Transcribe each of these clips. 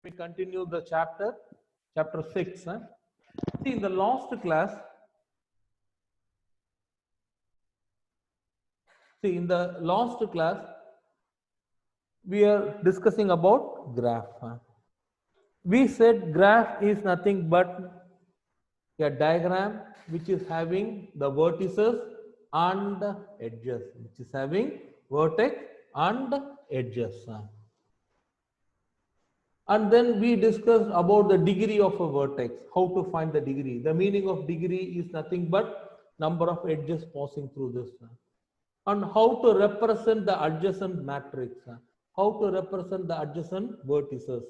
We continue the chapter 6. See, in the last class, we are discussing about graph. We said graph is nothing but a diagram which is having the vertices and edges, which is having vertex and edges. And then we discussed about the degree of a vertex, how to find the degree. The meaning of degree is nothing but number of edges passing through this. And how to represent the adjacent matrix, how to represent the adjacent vertices,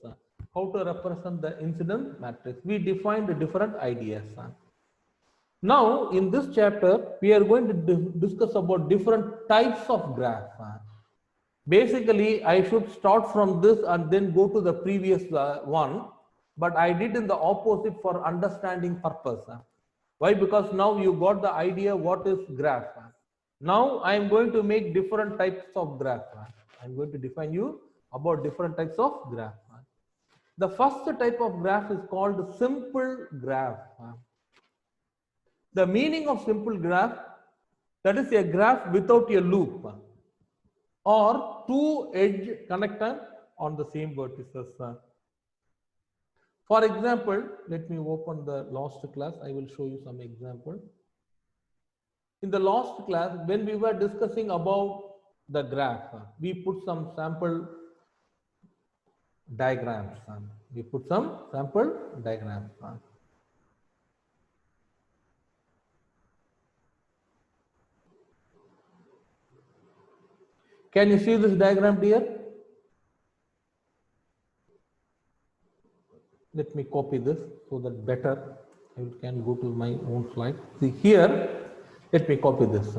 how to represent the incident matrix. We defined the different ideas. Now, in this chapter, we are going to discuss about different types of graph. Basically, I should start from this and then go to the previous one, but I did in the opposite for understanding purpose. Why? Because now you got the idea what is graph. Now I am going to make different types of graph. I am going to define you about different types of graph. The first type of graph is called simple graph. The meaning of simple graph, that is a graph without a loop or two edge connector on the same vertices. For example, let me open the last class. I will show you some example. In the last class, when we were discussing about the graph, we put some sample diagrams. Can you see this diagram here? Let me copy this so that better I can go to my own slide. See here, let me copy this.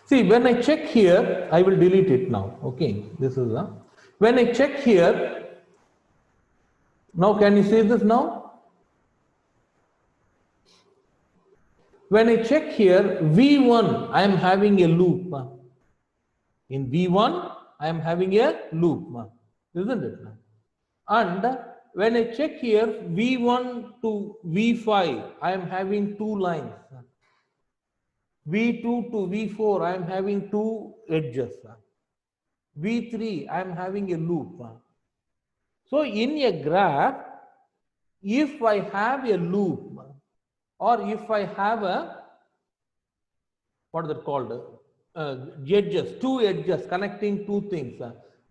See, when I check here, I will delete it now. Okay, this is when I check here. Now, can you see this now? When I check here, V1, I am having a loop. In V1, I am having a loop, isn't it? And when I check here, V1 to V5, I am having two lines. V2 to V4, I am having two edges. V3, I am having a loop. So in a graph, if I have a loop or if I have a, what is it called? Edges, two edges connecting two things.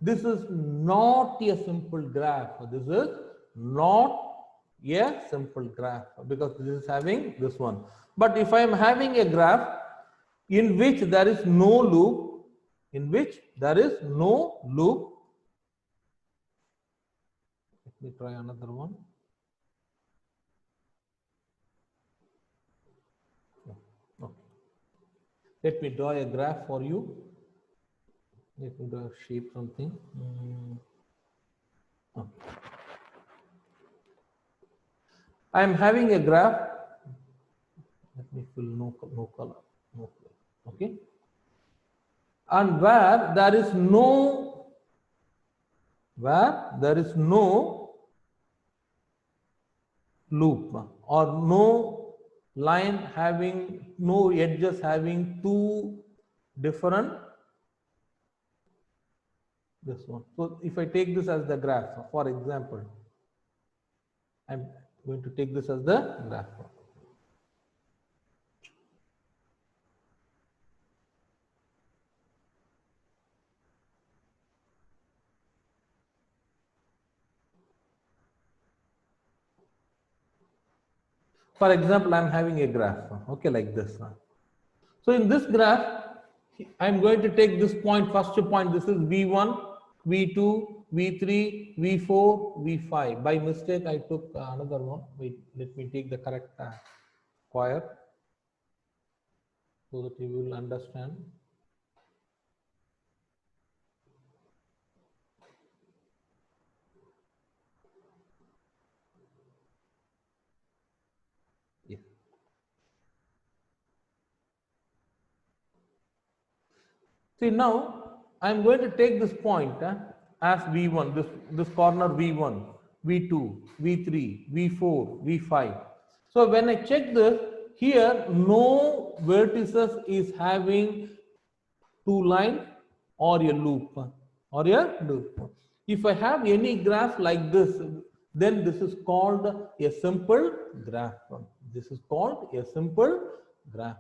This is not a simple graph. This is not a simple graph because this is having this one. But if I am having a graph in which there is no loop, let me try another one. Okay. Let me draw a graph for you. Let me draw shape something. Okay. I am having a graph. Let me fill no color. Okay. And where there is no loop or no line having no edges having two different this one. So if I take this as the graph, for example, I'm going to take this as the graph. For example, I'm having a graph, okay, like this. So in this graph, I'm going to take this point, first point, this is V1, V2, V3, V4, V5. By mistake, I took another one. Wait, let me take the correct square so that you will understand. Yes. See, now I'm going to take this point as V1, this corner V1. V2, V3, V4, V5. So when I check this, here no vertices is having two lines or a loop or a loop. If I have any graph like this, then this is called a simple graph. This is called a simple graph.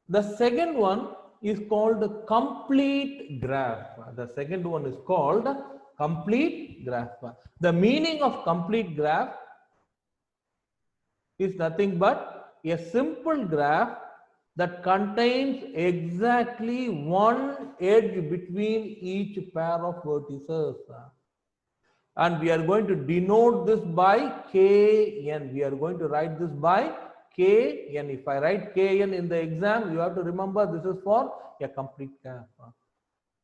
The second one is called complete graph. The second one is called complete graph. The meaning of complete graph is nothing but a simple graph that contains exactly one edge between each pair of vertices. And we are going to denote this by Kn. We are going to write this by Kn. If I write Kn in the exam, you have to remember this is for a complete graph.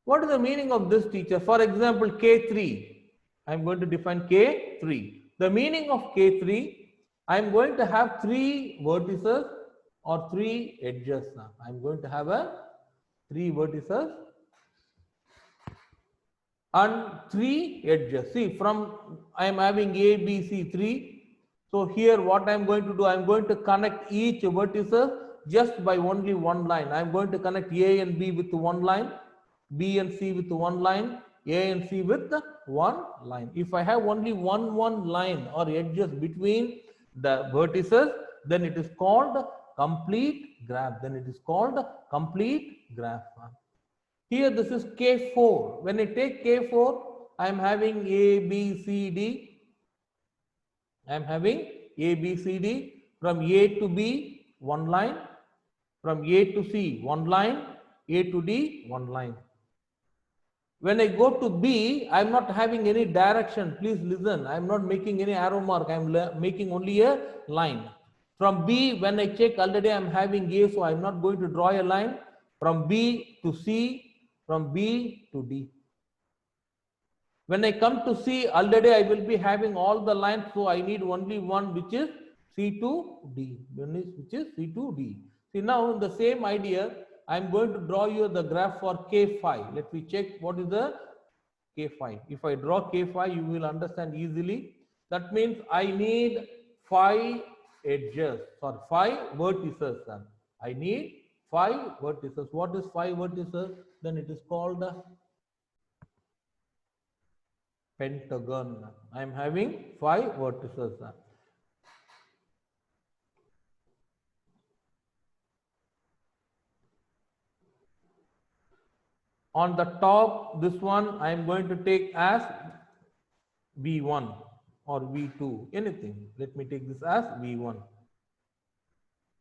What is the meaning of this, teacher? For example, K3. I am going to define K3. The meaning of K3, I am going to have three vertices or three edges. I am going to have three vertices and three edges. See, from I am having A, B, C, 3. So here what I am going to do, I am going to connect each vertices just by only one line. I am going to connect A and B with one line, B and C with one line, A and C with one line. If I have only one line or edges between the vertices, then it is called complete graph. Then it is called complete graph. Here this is K4. When I take K4, I am having A, B, C, D. I am having A, B, C, D. From A to B, one line. From A to C, one line. A to D, one line. When I go to B, I am not having any direction. Please listen. I am not making any arrow mark. I am making only a line. From B, when I check, already I am having A, so I am not going to draw a line. From B to C, from B to D. When I come to C, already I will be having all the lines, so I need only one, which is C to D, which is C to D. See, now in the same idea, I am going to draw you the graph for K5. Let me check what is the K5. If I draw K5, you will understand easily. That means I need 5 edges or 5 vertices. I need 5 vertices. What is 5 vertices? Then it is called pentagon. I am having 5 vertices. On the top, this one I am going to take as V1 or V2, anything. Let me take this as V1.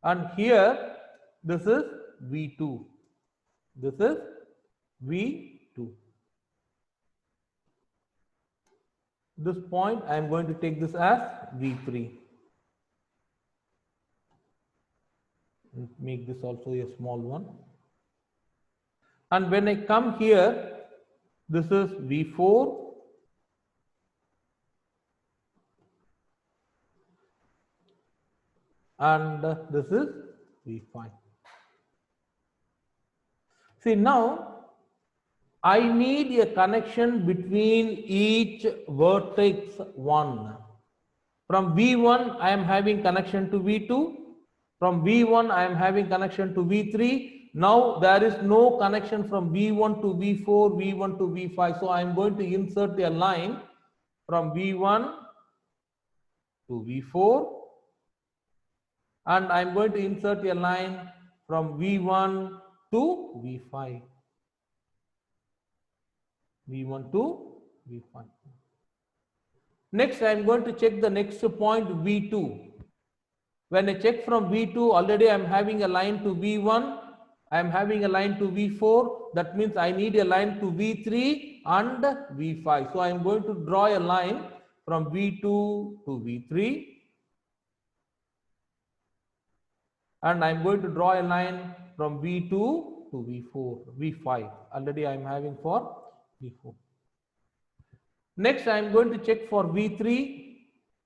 And here, this is V2. This is V2. This point, I am going to take this as V3. Make this also a small one. And when I come here, this is V4. And this is V5. See, now I need a connection between each vertex 1. From V1, I am having connection to V2. From V1, I am having connection to V3. Now there is no connection from V1 to V4, V1 to V5. So I am going to insert a line from V1 to V4. And I am going to insert a line from V1 to V5. V1 to V5. Next, I am going to check the next point, V2. When I check from V2, already I am having a line to V1. I am having a line to V4. That means I need a line to V3 and V5. So I am going to draw a line from V2 to V3. And I am going to draw a line from V2 to V4, V5. Already I am having for V4. Next, I am going to check for V3.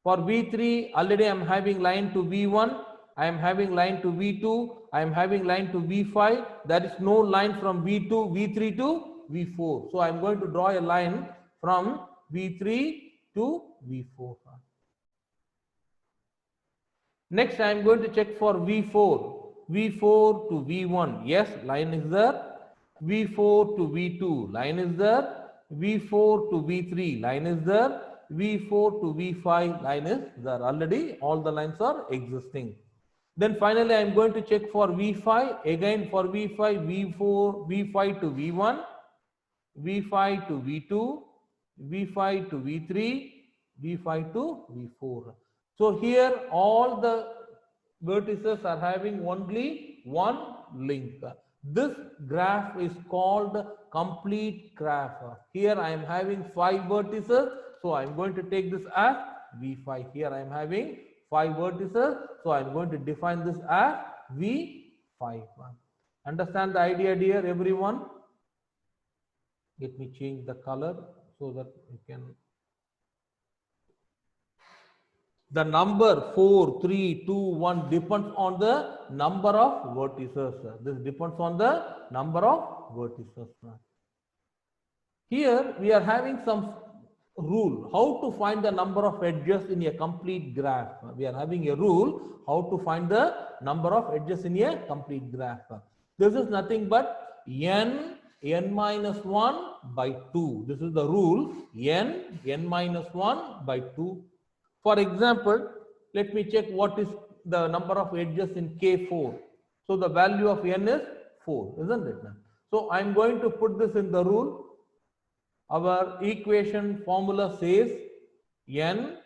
For V3, already I am having line to V1. I am having line to V2. I am having line to V5. There is no line from V2, V3 to V4. So I am going to draw a line from V3 to V4. Next, I am going to check for V4. V4 to V1. Yes, line is there. V4 to V2. Line is there. V4 to V3. Line is there. V4 to V5. Line is there. Already all the lines are existing. Then finally, I am going to check for V5. Again for V5, V4, V5 to V1. V5 to V2, V5 to V3, V5 to V4. So here all the vertices are having only one link. This graph is called complete graph. Here I am having 5 vertices, so I am going to take this as V5. Here I am having 5 vertices, so I am going to define this as V5. Understand the idea, dear everyone? Let me change the color so that you can. The number 4, 3, 2, 1 depends on the number of vertices. This depends on the number of vertices. Here we are having some rule how to find the number of edges in a complete graph. We are having a rule how to find the number of edges in a complete graph. This is nothing but n minus 1 by 2. This is the rule n minus 1 by 2. For example, let me check what is the number of edges in K4. So the value of n is 4, isn't it? So I am going to put this in the rule. Our equation formula says n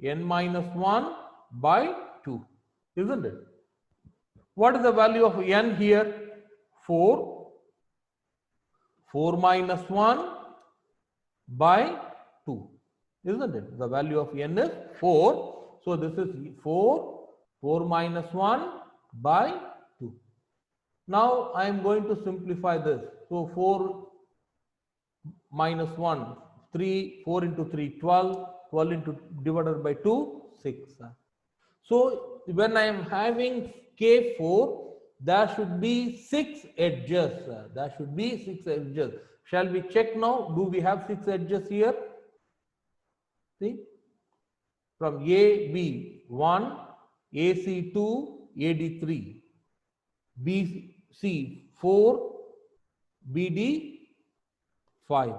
minus 1 by 2, isn't it? What is the value of n here? 4. 4 minus 1 by 2, isn't it? The value of n is 4. So this is 4 minus 1 by 2. Now I am going to simplify this. So 4 minus 1, 3, 4 into 3, 12, 12 into divided by 2, 6. So when I am having K4, there should be 6 edges. There should be 6 edges. Shall we check now? Do we have 6 edges here? See, from AB 1, AC 2, AD 3, BC 4, BD 5,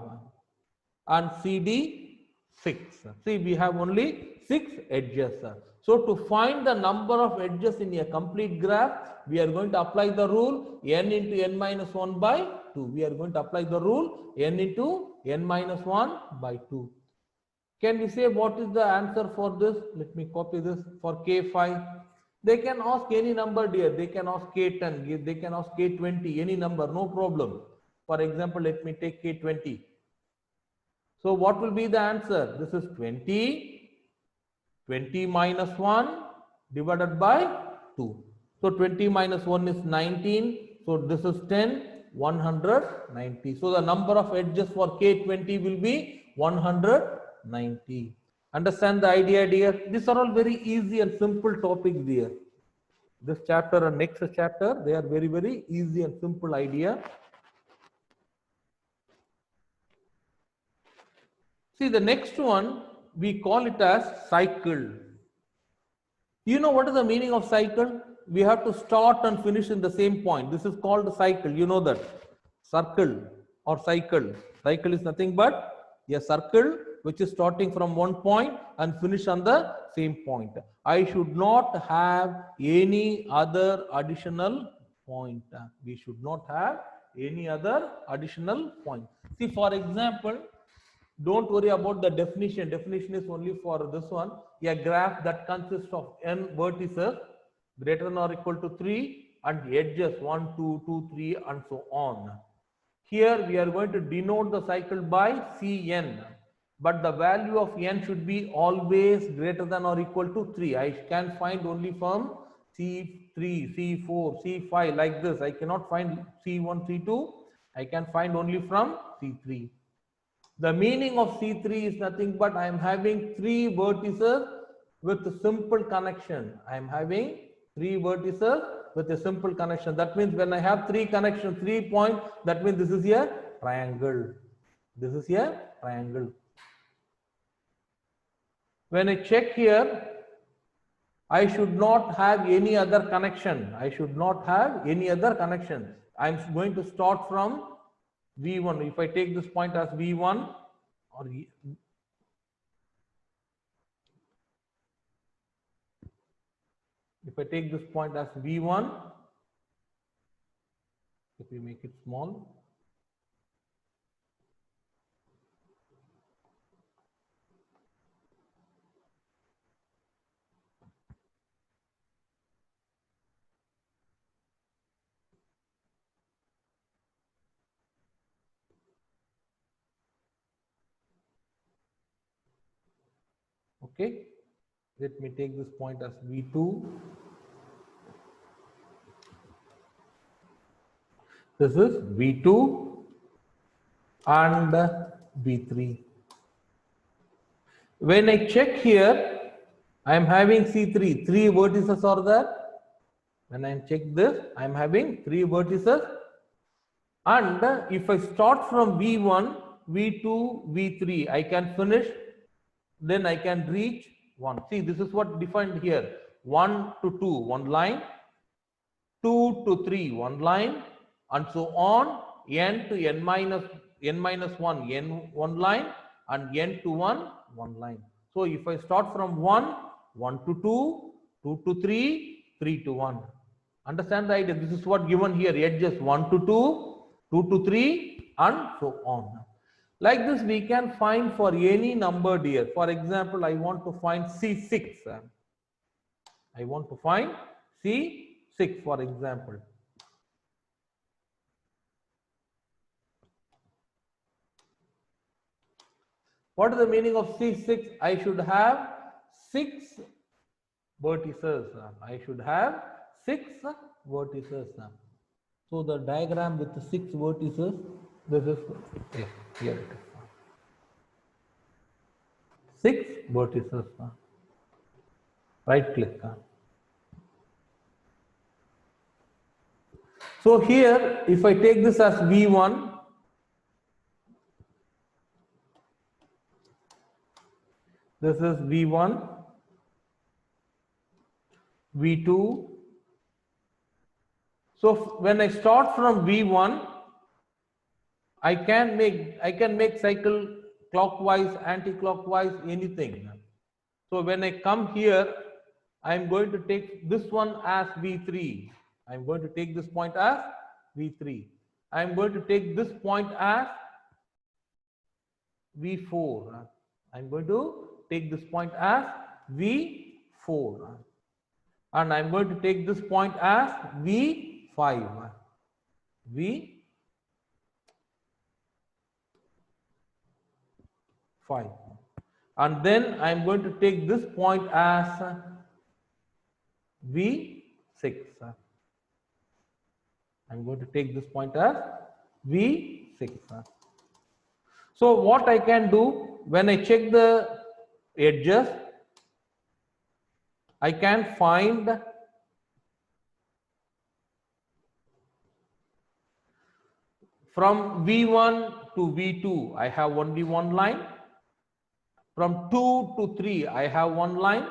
and CD 6. See, we have only 6 edges. So to find the number of edges in a complete graph, we are going to apply the rule n into n minus 1 by 2. We are going to apply the rule n into n minus 1 by 2. Can we say what is the answer for this? Let me copy this for K5. They can ask any number, dear. They can ask K10, they can ask K20, any number, no problem. For example, let me take K20. So what will be the answer? This is 20. 20 minus 1 divided by 2. So 20 minus 1 is 19. So this is 10, 190. So the number of edges for K20 will be 190. Understand the idea, dear? These are all very easy and simple topics, dear. This chapter and next chapter, they are very, very easy and simple idea. See, the next one, we call it as cycle. You know what is the meaning of cycle? We have to start and finish in the same point. This is called cycle. You know that. Circle or cycle. Cycle is nothing but a circle which is starting from one point and finish on the same point. I should not have any other additional point. We should not have any other additional point. See, for example, don't worry about the definition. Definition is only for this one. A graph that consists of n vertices greater than or equal to 3 and edges 1, 2, 2, 3 and so on. Here we are going to denote the cycle by Cn. But the value of n should be always greater than or equal to 3. I can find only from C3, C4, C5 like this. I cannot find C1, C2. I can find only from C3. The meaning of C3 is nothing but I am having 3 vertices with a simple connection. I am having 3 vertices with a simple connection. That means when I have 3 connections, 3 points, that means this is a triangle. This is a triangle. When I check here, I should not have any other connection. I should not have any other connections. I'm going to start from V1. If I take this point as V1, or if I take this point as V1, if we make it small, okay, let me take this point as V2. This is V2 and V3. When I check here, I am having C3, 3 vertices are there. When I check this, I am having 3 vertices. And if I start from V1, V2, V3, I can finish, then I can reach 1. See, this is what defined here. 1 to 2, one line, 2 to 3, one line, and so on, n to n minus 1, n one line, and n to 1, one line. So if I start from 1, 1 to 2, 2 to 3, 3 to 1. Understand the idea? This is what given here, edges 1 to 2, 2 to 3, and so on. Like this, we can find for any number here. For example, I want to find C6. I want to find C6, for example. What is the meaning of C6? I should have 6 vertices. I should have 6 vertices. So the diagram with the 6 vertices, this is here it is. 6 vertices. Right click. So here, if I take this as V1, this is V1, V2. So when I start from V1, I can make cycle clockwise, anti-clockwise, anything. So when I come here, I am going to take this one as V3. I am going to take this point as V3. I am going to take this point as V4. I am going to take this point as V4. And I am going to take this point as V5. V5. And then I am going to take this point as V6. I am going to take this point as V6. So what I can do, when I check the edges, I can find from V1 to V2, I have only one line. From 2 to 3, I have one line.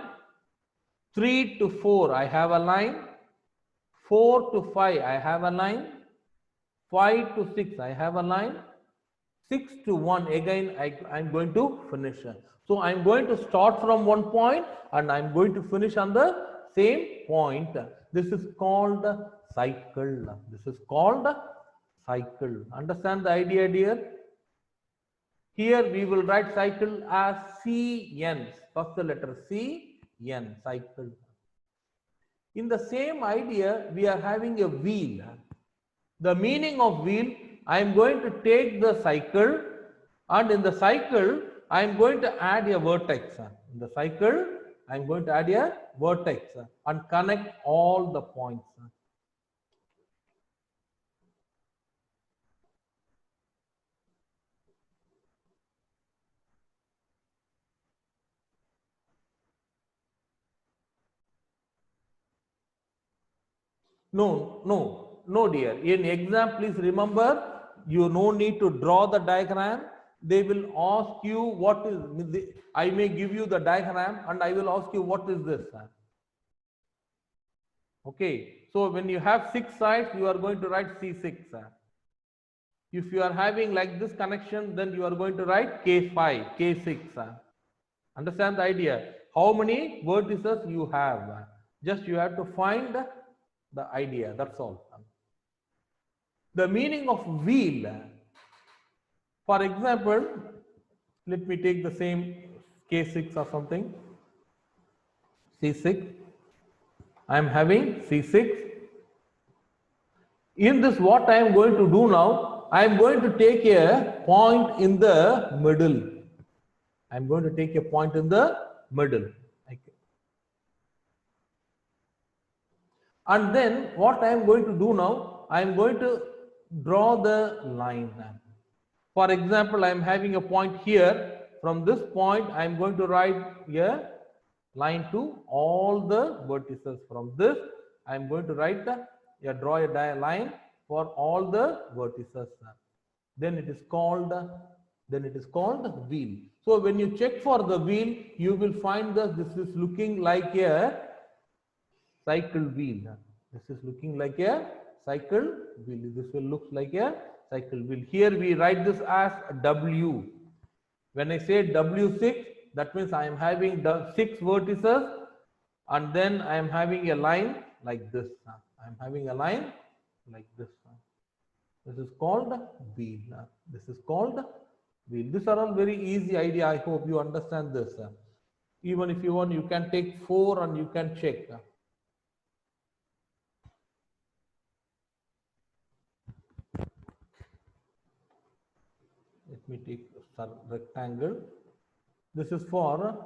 3 to 4, I have a line. 4 to 5, I have a line. 5 to 6, I have a line. 6 to 1, again I am going to finish. So I am going to start from one point and I am going to finish on the same point. This is called cycle. This is called cycle. Understand the idea, dear? Here we will write cycle as Cn. First the letter C, N, cycle. In the same idea, we are having a wheel. The meaning of wheel, I am going to take the cycle, and in the cycle, I am going to add a vertex. In the cycle, I am going to add a vertex and connect all the points. No, dear. In exam, please remember, you no need to draw the diagram. they will ask you what is, I may give you the diagram and I will ask you what is this. Okay, so when you have 6 sides, you are going to write C6. If you are having like this connection, then you are going to write K5, K6. Understand the idea? How many vertices you have? Just you have to find the idea, that's all. The meaning of wheel, for example, let me take the same K6 or something, C6. I am having C6. In this, what I am going to do now, I am going to take a point in the middle. I am going to take a point in the middle. Okay. And then what I am going to do now, I am going to draw the line. For example, I am having a point here. From this point, I am going to write a line to all the vertices. From this, I am going to write draw a line for all the vertices. Then it is called wheel. So when you check for the wheel, you will find that this is looking like a cycle wheel. This is looking like a cycle wheel. This will look like a cycle wheel. Here we write this as W. When I say W6, that means I am having the 6 vertices, and then I am having a line like this. I am having a line like this. This is called wheel. This is called wheel. These are all very easy idea. I hope you understand this. Even if you want, you can take 4 and you can check. Let me take a rectangle. This is for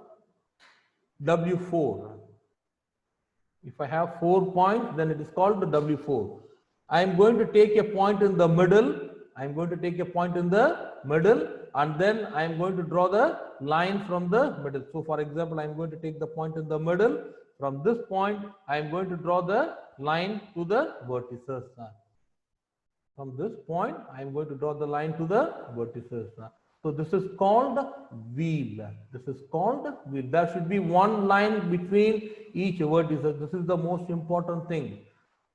W4. If I have 4 points, then it is called the W4. I am going to take a point in the middle. I am going to take a point in the middle, and then I am going to draw the line from the middle. So for example, I am going to take the point in the middle. From this point, I am going to draw the line to the vertices. From this point, I am going to draw the line to the vertices. So this is called wheel. This is called wheel. There should be one line between each vertices. This is the most important thing.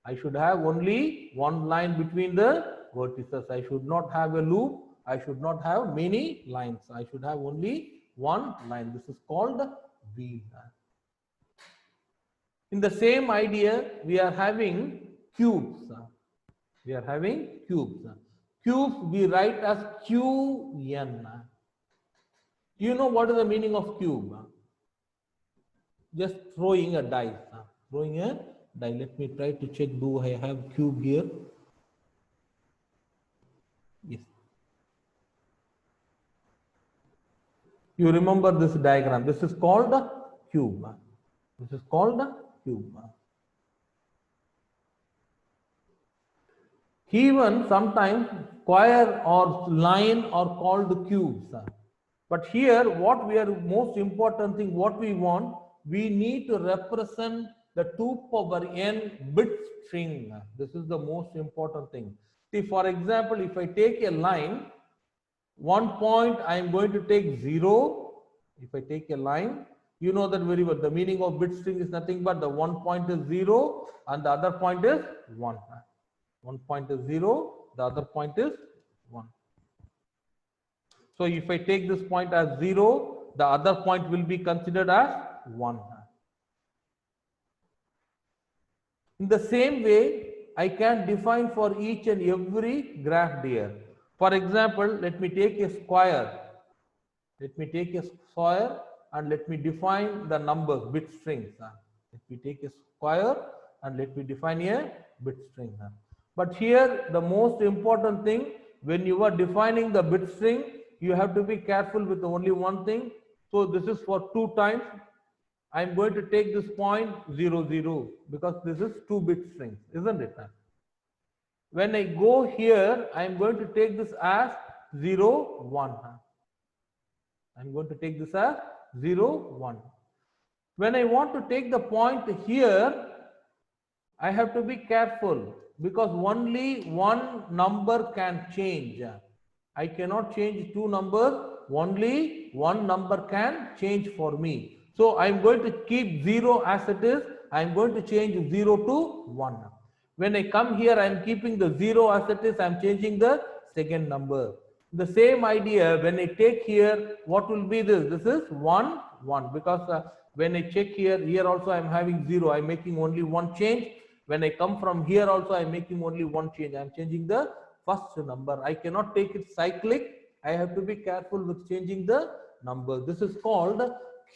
I should have only one line between the vertices. I should not have a loop. I should not have many lines. I should have only one line. This is called wheel. In the same idea, we are having cubes. We are having cubes. Cubes we write as Qn. You know what is the meaning of cube? Just throwing a dice. Throwing a die. Let me try to check. Do I have cube here? Yes. You remember this diagram. This is called a cube. This is called a cube. Even sometimes square or line are called cubes. But here what we are most important thing, what we want, we need to represent the 2 power n bit string. This is the most important thing. See, for example, if I take a line, one point I am going to take 0. If I take a line, you know that very well. The meaning of bit string is nothing but the one point is 0 and the other point is 1. One point is 0, the other point is 1. So if I take this point as 0, the other point will be considered as 1. In the same way, I can define for each and every graph here. For example, let me take a square. Let me take a square and let me define the numbers, bit strings. Let me take a square and let me define a bit string. But here the most important thing, when you are defining the bit string, you have to be careful with only one thing. So this is for 2 times. I am going to take this point 0, 0 because this is 2 bit strings, isn't it? When I go here, I am going to take this as 0, 1. I am going to take this as 0, 1. When I want to take the point here, I have to be careful because only one number can change. I cannot change two numbers. Only one number can change for me. So I'm going to keep 0 as it is. I'm going to change 0 to 1. When I come here, I'm keeping the 0 as it is. I'm changing the second number. The same idea, when I take here, what will be this? This is 1, 1. Because when I check here, here also I'm having 0. I'm making only one change. When I come from here also, I'm making only one change. I'm changing the first number. I cannot take it cyclic. I have to be careful with changing the number. This is called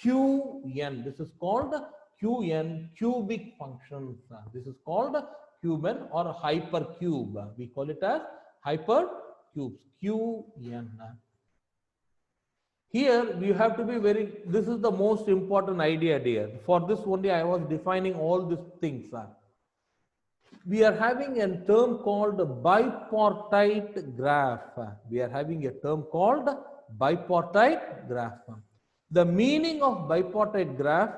Qn. This is called Qn, cubic functions. This is called Cuban or hypercube. We call it as hypercubes. Qn. Here we have to be very, this is the most important idea here. For this only I was defining all these things. We are having a term called bipartite graph. We are having a term called bipartite graph. The meaning of bipartite graph,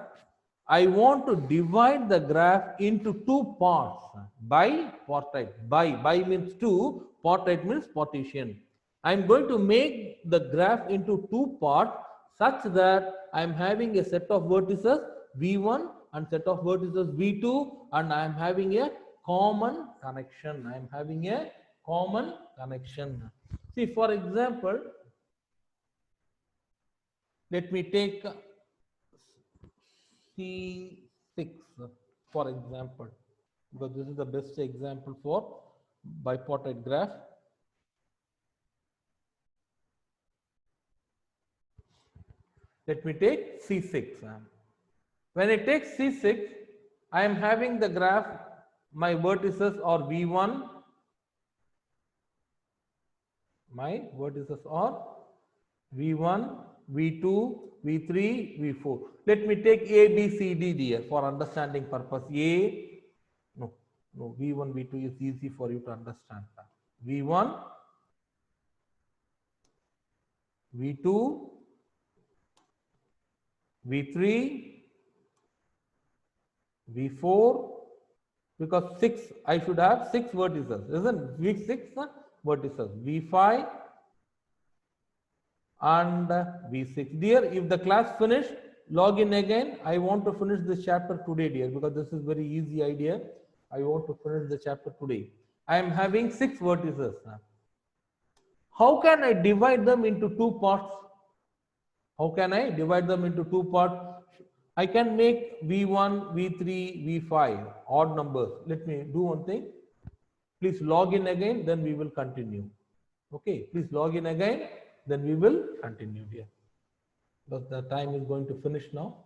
I want to divide the graph into two parts. Bipartite. Bi means two, partite means partition. I am going to make the graph into two parts such that I am having a set of vertices V1 and set of vertices V2, and I am having a common connection. I am having a common connection. See, for example, let me take C6 for example, because this is the best example for bipartite graph. Let me take C6. When I take C6, I am having the graph, my vertices are V1, my vertices are V1, V2, V3, V4. Let me take A, B, C, D here for understanding purpose. No, V1, V2 is easy for you to understand. V1, V2, V3, V4, because 6, I should have 6 vertices, isn't it? 6 vertices, V5 and V6. Dear, if the class finished, log in again. I want to finish this chapter today, dear, because this is very easy idea. I want to finish the chapter today. I am having 6 vertices. How can I divide them into two parts? How can I divide them into two parts? I can make V1, V3, V5 odd numbers. Let me do one thing. Please log in again, then we will continue. Okay, please log in again, then we will continue here. But the time is going to finish now.